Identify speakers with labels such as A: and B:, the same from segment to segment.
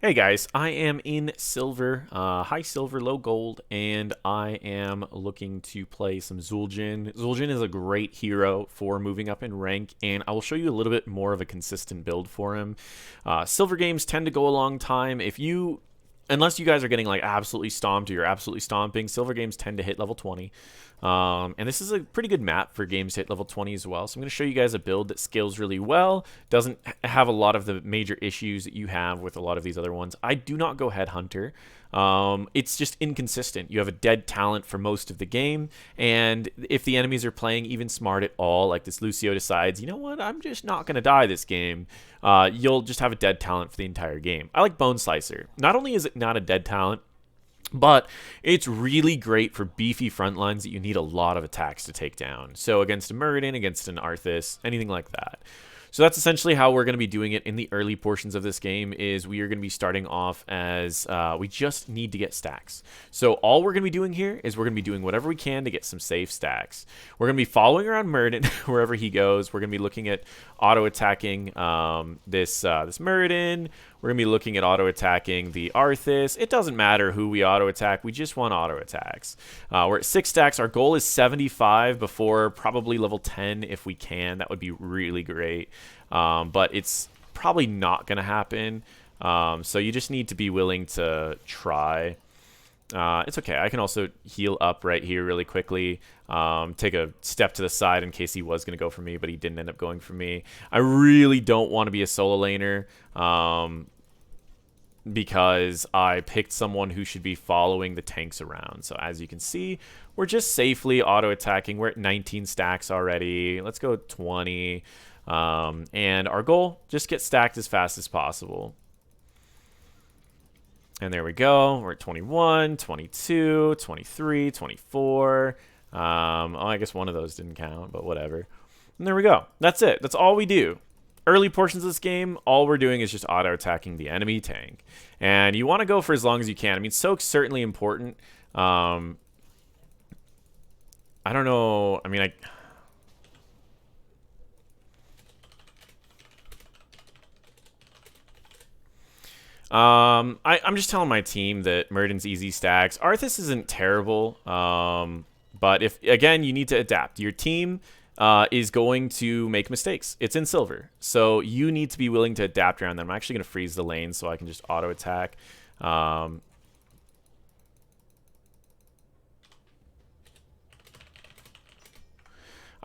A: Hey guys, I am in silver, high silver, low gold, and I am looking to play some Zuljin. Zuljin is a great hero for moving up in rank, and I will show you a little bit more of a consistent build for him. Silver games tend to go a long time. Unless you guys are getting like absolutely stomped or you're absolutely stomping, silver games tend to hit level 20. And this is a pretty good map for games to hit level 20 as well. So I'm going to show you guys a build that scales really well, doesn't have a lot of the major issues that you have with a lot of these other ones. I do not go headhunter. It's just inconsistent. You have a dead talent for most of the game, and if the enemies are playing even smart at all, like this Lucio decides, you know what, I'm just not going to die this game, you'll just have a dead talent for the entire game. I like Bone Slicer. Not only is it not a dead talent, but it's really great for beefy front lines that you need a lot of attacks to take down. So against a Muradin, against an Arthas, anything like that. So that's essentially how we're going to be doing it in the early portions of this game. Is we are going to be starting off as we just need to get stacks. So all we're going to be doing here is we're going to be doing whatever we can to get some safe stacks. We're going to be following around Muradin wherever he goes. We're going to be looking at auto attacking this Muradin. We're going to be looking at auto attacking the Arthas. It doesn't matter who we auto attack. We just want auto attacks. We're at 6 stacks. Our goal is 75 before probably level 10 if we can. That would be really great. But it's probably not going to happen. So you just need to be willing to try. It's okay. I can also heal up right here really quickly. Take a step to the side in case he was going to go for me, but he didn't end up going for me. I really don't want to be a solo laner because I picked someone who should be following the tanks around. So as you can see, we're just safely auto-attacking. We're at 19 stacks already. Let's go 20. And our goal, just get stacked as fast as possible. And there we go. We're at 21, 22, 23, 24. Oh, I guess one of those didn't count, but whatever. And there we go. That's it. That's all we do. Early portions of this game, all we're doing is just auto-attacking the enemy tank. And you want to go for as long as you can. I mean, soak's certainly important. I don't know. I mean, I'm just telling my team that Muradin's easy stacks. Arthas isn't terrible, but if again, you need to adapt. Your team is going to make mistakes. It's in silver, so you need to be willing to adapt around them. I'm actually going to freeze the lane so I can just auto attack. I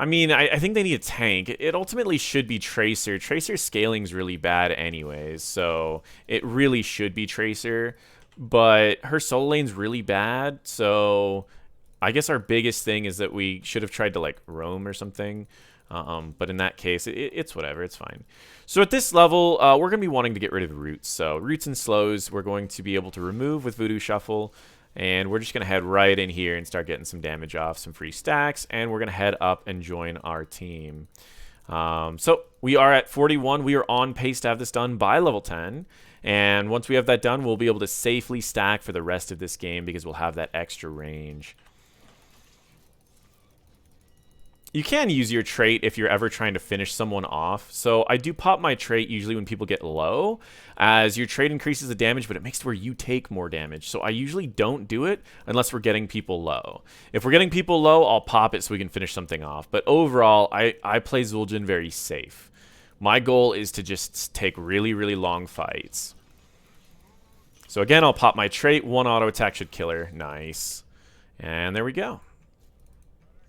A: mean, I think they need a tank. It ultimately should be Tracer. Tracer's scaling's really bad anyways, so it really should be Tracer. But her solo lane's really bad, so I guess our biggest thing is that we should have tried to, like, roam or something. But in that case, it's whatever. It's fine. So at this level, we're going to be wanting to get rid of roots. So roots and slows, we're going to be able to remove with Voodoo Shuffle. And we're just going to head right in here and start getting some damage off, some free stacks. And we're going to head up and join our team. So we are at 41. We are on pace to have this done by level 10. And once we have that done, we'll be able to safely stack for the rest of this game because we'll have that extra range. You can use your trait if you're ever trying to finish someone off. So I do pop my trait usually when people get low, as your trait increases the damage, but it makes it where you take more damage. So I usually don't do it unless we're getting people low. If we're getting people low, I'll pop it so we can finish something off. But overall, I play Zuljin very safe. My goal is to just take really, really long fights. So again, I'll pop my trait. One auto attack should kill her. Nice. And there we go.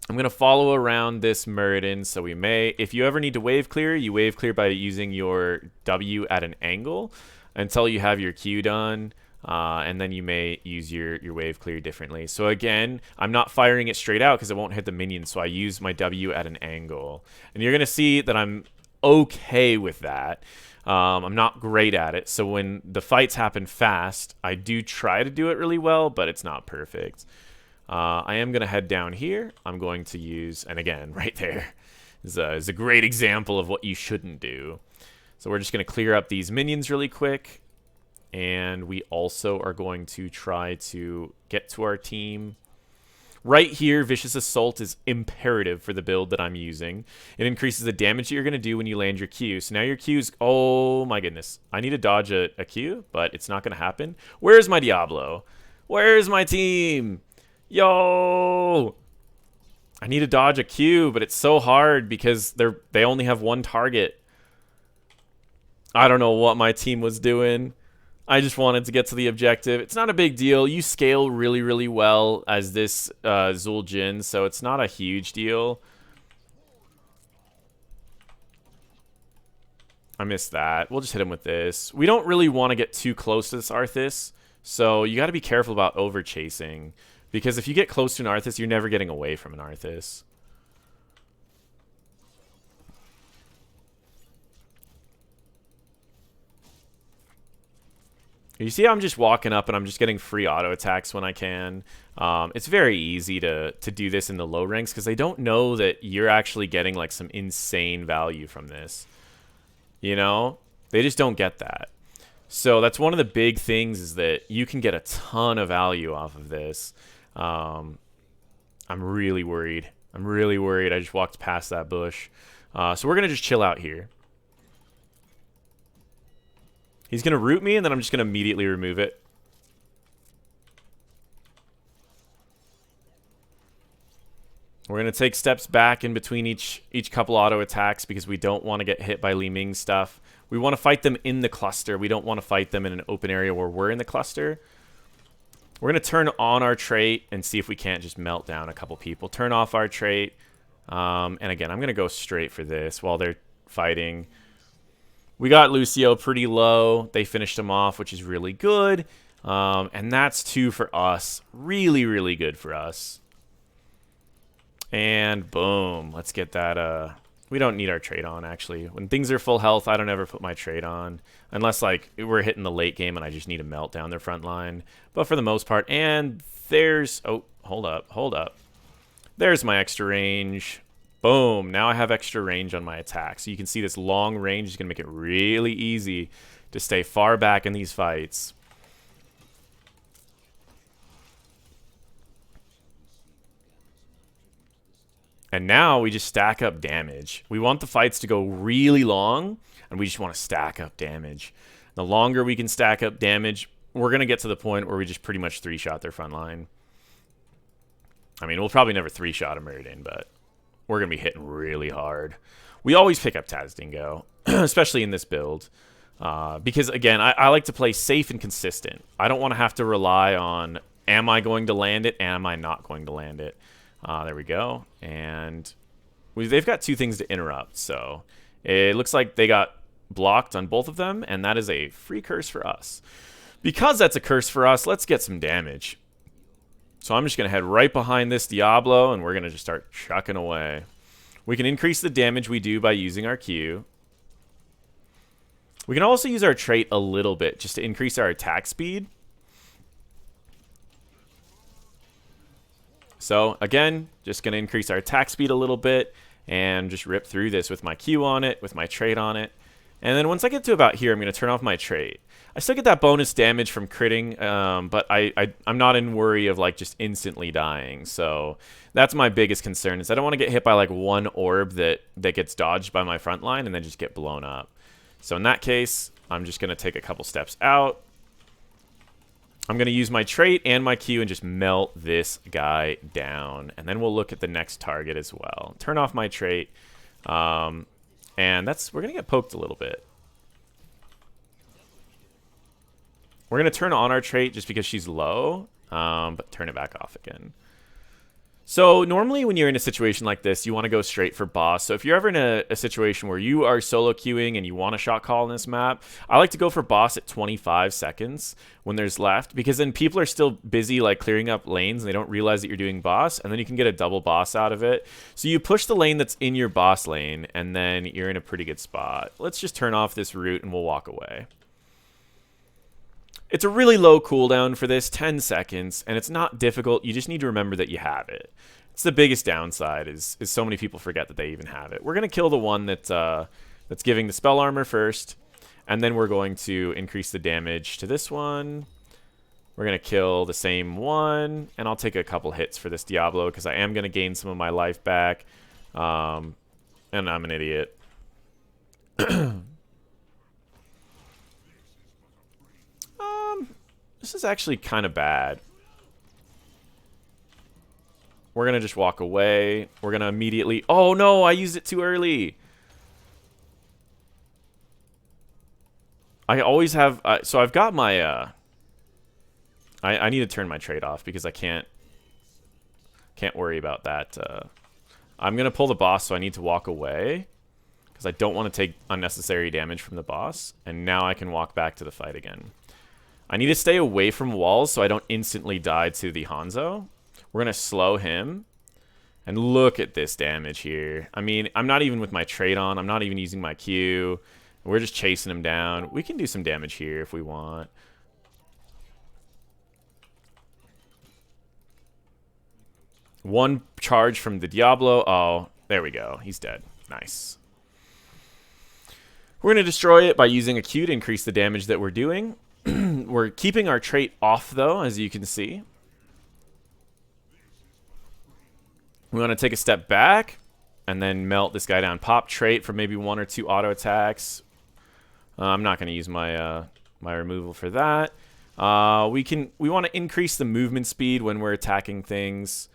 A: I'm going to follow around this Muradin, so we may... If you ever need to wave clear, you wave clear by using your W at an angle until you have your Q done, and then you may use your wave clear differently. So again, I'm not firing it straight out because it won't hit the minions, so I use my W at an angle. And you're going to see that I'm okay with that. I'm not great at it, so when the fights happen fast, I do try to do it really well, but it's not perfect. I am going to head down here. I'm going to use, and again, right there is a great example of what you shouldn't do. So we're just going to clear up these minions really quick. And we also are going to try to get to our team. Right here, Vicious Assault is imperative for the build that I'm using. It increases the damage that you're going to do when you land your Q. So now your Q is... Oh, my goodness. I need to dodge a Q, but it's not going to happen. Where's my Diablo? Where's my team? Yo! I need to dodge a Q, but it's so hard because they only have one target. I don't know what my team was doing. I just wanted to get to the objective. It's not a big deal. You scale really, really well as this Zuljin, so it's not a huge deal. I missed that. We'll just hit him with this. We don't really want to get too close to this Arthas, so you got to be careful about over-chasing, because if you get close to an Arthas, you're never getting away from an Arthas. You see how I'm just walking up and I'm just getting free auto attacks when I can. It's very easy to do this in the low ranks because they don't know that you're actually getting like some insane value from this. You know? They just don't get that. So that's one of the big things is that you can get a ton of value off of this. I'm really worried. I'm really worried. I just walked past that bush. So we're going to just chill out here. He's going to root me, and then I'm just going to immediately remove it. We're going to take steps back in between each couple auto attacks because we don't want to get hit by Li Ming's stuff. We want to fight them in the cluster. We don't want to fight them in an open area where we're in the cluster. We're going to turn on our trait and see if we can't just melt down a couple people. Turn off our trait. And again, I'm going to go straight for this while they're fighting. We got Lucio pretty low. They finished him off, which is really good. And that's 2 for us. Really, really good for us. And boom. Let's get that. We don't need our trait on, actually. When things are full health, I don't ever put my trait on. Unless, like, we're hitting the late game and I just need to melt down their front line. But for the most part, and there's... Oh, hold up, hold up. There's my extra range. Boom. Now I have extra range on my attack. So you can see this long range is going to make it really easy to stay far back in these fights. And now we just stack up damage. We want the fights to go really long, and we just want to stack up damage. The longer we can stack up damage, we're going to get to the point where we just pretty much 3-shot their front line. I mean, we'll probably never 3-shot a Muradin, but we're going to be hitting really hard. We always pick up Tazdingo, especially in this build. Because, again, I like to play safe and consistent. I don't want to have to rely on, am I going to land it? Am I not going to land it? There we go. And they've got 2 things to interrupt. So it looks like they got blocked on both of them. And that is a free curse for us. Because that's a curse for us, let's get some damage. So I'm just going to head right behind this Diablo, and we're going to just start chucking away. We can increase the damage we do by using our Q. We can also use our trait a little bit just to increase our attack speed. So, again, just going to increase our attack speed a little bit and just rip through this with my Q on it, with my trait on it. And then once I get to about here, I'm going to turn off my trait. I still get that bonus damage from critting, but I'm not in worry of like just instantly dying. So that's my biggest concern is I don't want to get hit by like one orb that gets dodged by my front line and then just get blown up. So in that case, I'm just going to take a couple steps out. I'm going to use my trait and my Q and just melt this guy down. And then we'll look at the next target as well. Turn off my trait. And we're going to get poked a little bit. We're going to turn on our trait just because she's low, but turn it back off again. So normally when you're in a situation like this, you want to go straight for boss. So if you're ever in a situation where you are solo queuing and you want a shot call in this map, I like to go for boss at 25 seconds when there's left, because then people are still busy like clearing up lanes and they don't realize that you're doing boss, and then you can get a double boss out of it. So you push the lane that's in your boss lane and then you're in a pretty good spot. Let's just turn off this route and we'll walk away. It's a really low cooldown for this, 10 seconds, and it's not difficult. You just need to remember that you have it. It's the biggest downside is so many people forget that they even have it. We're going to kill the one that's giving the spell armor first, and then we're going to increase the damage to this one. We're going to kill the same one, and I'll take a couple hits for this Diablo because I am going to gain some of my life back. And I'm an idiot. This is actually kind of bad. We're going to just walk away. We're going to immediately... Oh, no, I used it too early. I always have... so I've got my... I need to turn my trade off because I can't worry about that. I'm going to pull the boss, so I need to walk away because I don't want to take unnecessary damage from the boss. And now I can walk back to the fight again. I need to stay away from walls so I don't instantly die to the Hanzo. We're going to slow him. And look at this damage here. I mean, I'm not even with my trade on. I'm not even using my Q. We're just chasing him down. We can do some damage here if we want. One charge from the Diablo. Oh, there we go. He's dead. Nice. We're going to destroy it by using a Q to increase the damage that we're doing. We're keeping our trait off, though, as you can see. We want to take a step back and then melt this guy down. Pop trait for maybe 1 or 2 auto attacks. I'm not going to use my my removal for that. We want to increase the movement speed when we're attacking things.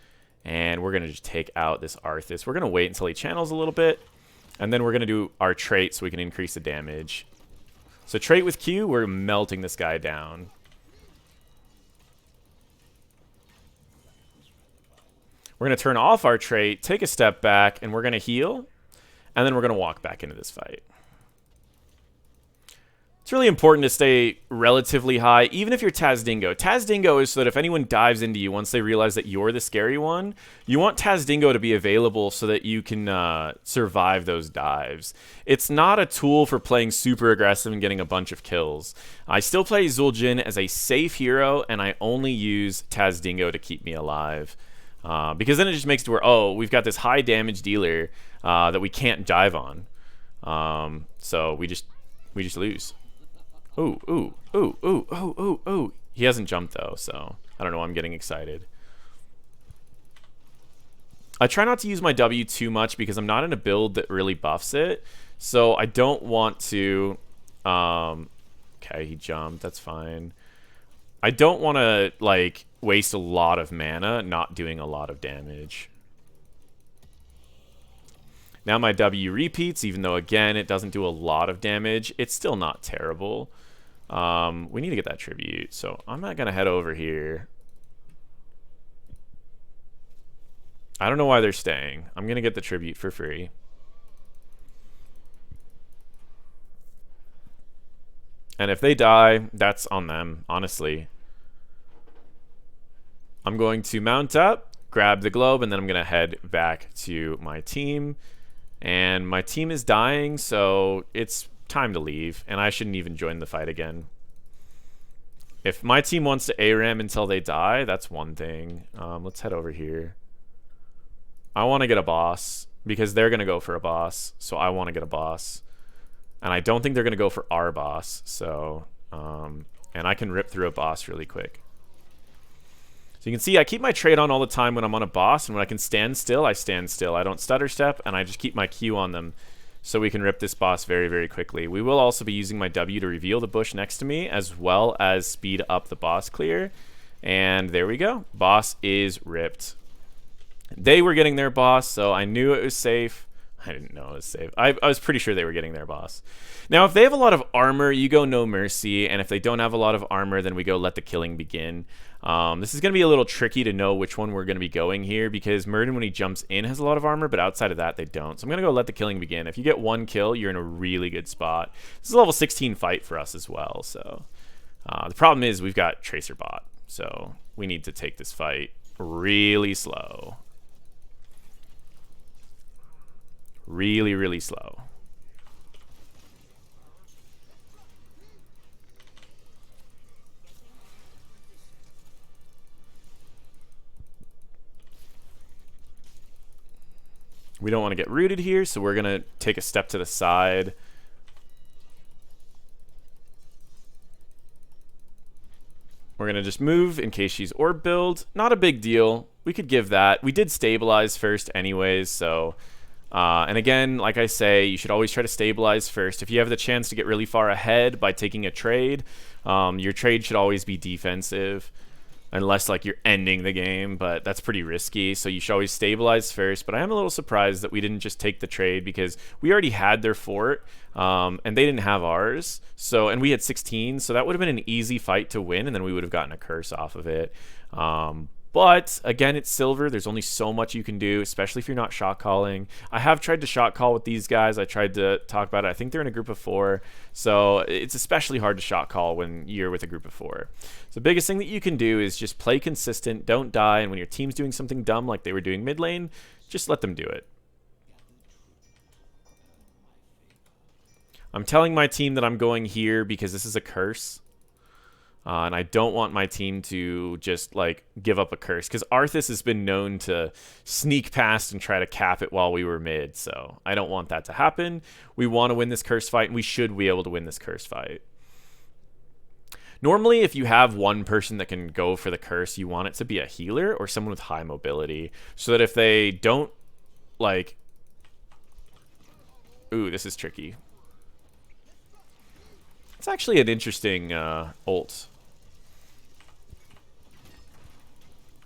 A: And we're going to just take out this Arthas. We're going to wait until he channels a little bit. And then we're going to do our trait so we can increase the damage. So trait with Q, we're melting this guy down. We're going to turn off our trait, take a step back, and we're going to heal. And then we're going to walk back into this fight. It's really important to stay relatively high, even if you're Taz Dingo. Taz Dingo is so that if anyone dives into you once they realize that you're the scary one, you want Taz Dingo to be available so that you can survive those dives. It's not a tool for playing super aggressive and getting a bunch of kills. I still play Zuljin as a safe hero, and I only use Taz Dingo to keep me alive. Because then it just makes it where, oh, we've got this high damage dealer that we can't dive on. So we just lose. Ooh, ooh, ooh, ooh, ooh, ooh, ooh. He hasn't jumped, though, so I don't know. I'm getting excited. I try not to use my W too much because I'm not in a build that really buffs it. So I don't want to... okay, he jumped. That's fine. I don't want to, like, waste a lot of mana not doing a lot of damage. Now my W repeats, even though, again, it doesn't do a lot of damage. It's still not terrible. We need to get that tribute, so I'm not going to head over here. I don't know why they're staying. I'm going to get the tribute for free. And if they die, that's on them, honestly. I'm going to mount up, grab the globe, and then I'm going to head back to my team. And my team is dying, so it's time to leave, and I shouldn't even join the fight again. If my team wants to ARAM until they die, that's one thing. Let's head over here. I want to get a boss, because they're going to go for a boss, so I want to get a boss. And I don't think they're going to go for our boss, so... and I can rip through a boss really quick. So you can see I keep my trade on all the time when I'm on a boss, and when I can stand still, I stand still. I don't stutter step, and I just keep my Q on them so we can rip this boss very, very quickly. We will also be using my W to reveal the bush next to me, as well as speed up the boss clear. And there we go. Boss is ripped. They were getting their boss, so I knew it was safe. I didn't know it was safe. I was pretty sure they were getting their boss. Now, if they have a lot of armor, you go No Mercy, and if they don't have a lot of armor, then we go Let the Killing Begin. This is going to be a little tricky to know which one we're going to be going here, because Murden, when he jumps in, has a lot of armor, but outside of that, they don't. So I'm going to go Let the Killing Begin. If you get 1 kill, you're in a really good spot. This is a level 16 fight for us as well, so... the problem is we've got Tracer Bot, so we need to take this fight really slow. Really, really slow. We don't want to get rooted here, so we're going to take a step to the side. We're going to just move in case she's orb build. Not a big deal. We could give that. We did stabilize first anyways, so... and again, like I say, you should always try to stabilize first. If you have the chance to get really far ahead by taking a trade, your trade should always be defensive. Unless, like, you're ending the game, but that's pretty risky, so you should always stabilize first. But I am a little surprised that we didn't just take the trade, because we already had their fort, and they didn't have ours. So, and we had 16, so that would have been an easy fight to win, and then we would have gotten a curse off of it. But, again, it's silver. There's only so much you can do, especially if you're not shot calling. I have tried to shot call with these guys. I tried to talk about it. I think they're in a group of 4. So it's especially hard to shot call when you're with a group of 4. So the biggest thing that you can do is just play consistent, don't die, and when your team's doing something dumb like they were doing mid lane, just let them do it. I'm telling my team that I'm going here because this is a curse. And I don't want my team to just, like, give up a curse. Because Arthas has been known to sneak past and try to cap it while we were mid. So I don't want that to happen. We want to win this curse fight, and we should be able to win this curse fight. Normally, if you have one person that can go for the curse, you want it to be a healer or someone with high mobility. So that if they don't, like... Ooh, this is tricky. It's actually an interesting ult.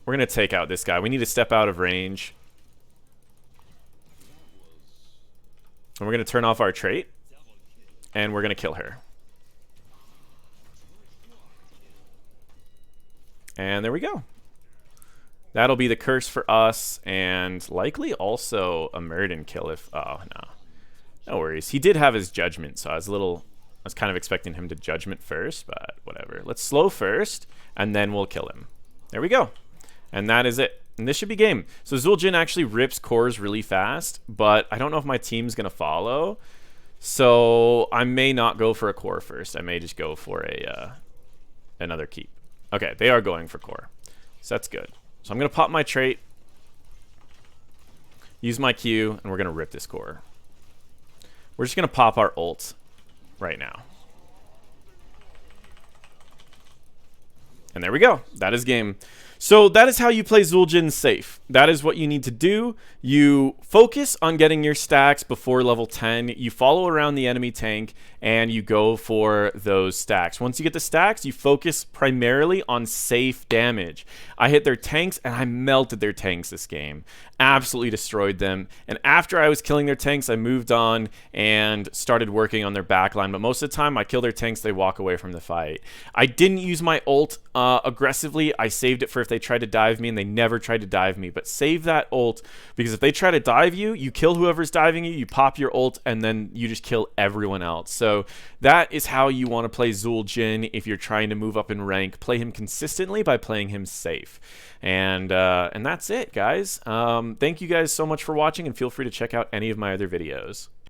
A: We're going to take out this guy. We need to step out of range. And we're going to turn off our trait. And we're going to kill her. And there we go. That'll be the curse for us. And likely also a Murden kill if... Oh, no. No worries. He did have his judgment, so I was kind of expecting him to judgment first, but whatever. Let's slow first, and then we'll kill him. There we go. And that is it. And this should be game. So Zuljin actually rips cores really fast, but I don't know if my team's going to follow. So I may not go for a core first. I may just go for a another keep. Okay, they are going for core. So that's good. So I'm going to pop my trait, use my Q, and we're going to rip this core. We're just going to pop our ult right now. And there we go. That is game. So that is how you play Zuljin safe. That is what you need to do. You focus on getting your stacks before level 10. You follow around the enemy tank, and you go for those stacks. Once you get the stacks, you focus primarily on safe damage. I hit their tanks, and I melted their tanks this game. Absolutely destroyed them. And after I was killing their tanks, I moved on and started working on their backline. But most of the time, I kill their tanks, they walk away from the fight. I didn't use my ult aggressively. I saved it for if they tried to dive me, and they never tried to dive me. But save that ult, because if they try to dive you, you kill whoever's diving you, you pop your ult, and then you just kill everyone else. So that is how you want to play Zuljin if you're trying to move up in rank. Play him consistently by playing him safe. And that's it, guys. Thank you guys so much for watching, and feel free to check out any of my other videos.